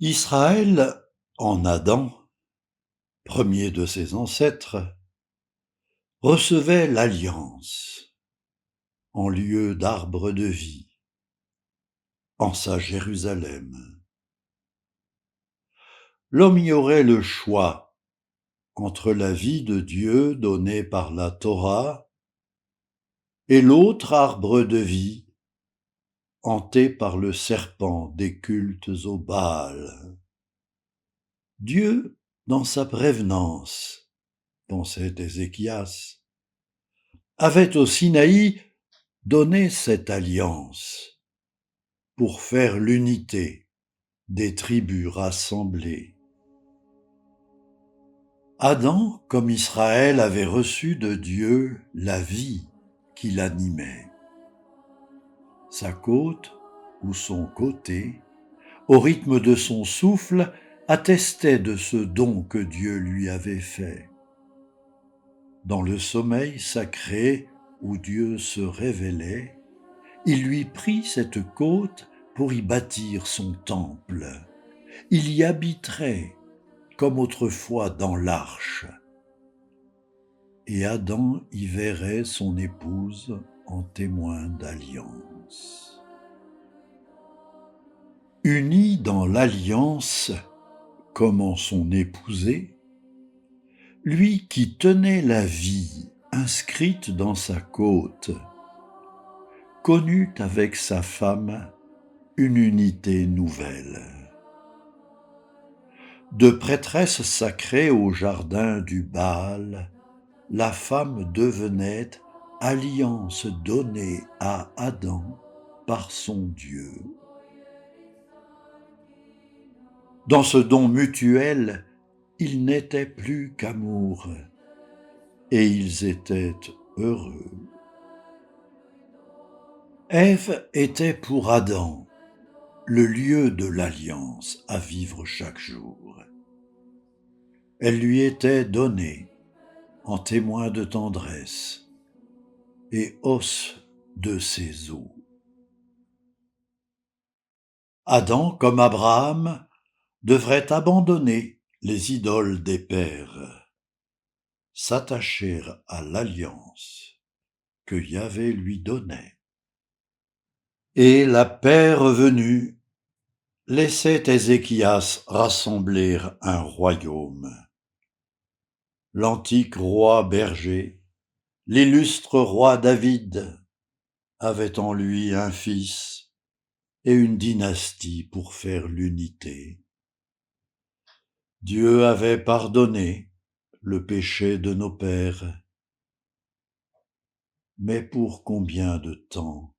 Israël, en Adam, premier de ses ancêtres, recevait l'Alliance en lieu d'arbre de vie, en sa Jérusalem. L'homme y aurait le choix entre la vie de Dieu donnée par la Torah et l'autre arbre de vie hanté par le serpent des cultes au Baal. Dieu, dans sa prévenance, pensait Ézéchias, avait au Sinaï donné cette alliance pour faire l'unité des tribus rassemblées. Adam, comme Israël, avait reçu de Dieu la vie qui l'animait. Sa côte ou son côté, au rythme de son souffle, attestait de ce don que Dieu lui avait fait. Dans le sommeil sacré où Dieu se révélait, il lui prit cette côte pour y bâtir son temple. Il y habiterait comme autrefois dans l'arche. Et Adam y verrait son épouse en témoin d'alliance. Unis dans l'alliance comme en son épousé, lui qui tenait la vie inscrite dans sa côte, connut avec sa femme une unité nouvelle. De prêtresse sacrée au jardin du Baal, la femme devenait alliance donnée à Adam par son Dieu. Dans ce don mutuel, ils n'étaient plus qu'amour, et ils étaient heureux. Ève était pour Adam le lieu de l'alliance à vivre chaque jour. Elle lui était donnée en témoin de tendresse et os de ses os. Adam, comme Abraham, devrait abandonner les idoles des pères, s'attacher à l'alliance que Yahvé lui donnait. Et la paix revenue laissait Ézéchias rassembler un royaume. L'antique roi berger, l'illustre roi David, avait en lui un fils et une dynastie pour faire l'unité. Dieu avait pardonné le péché de nos pères, mais pour combien de temps?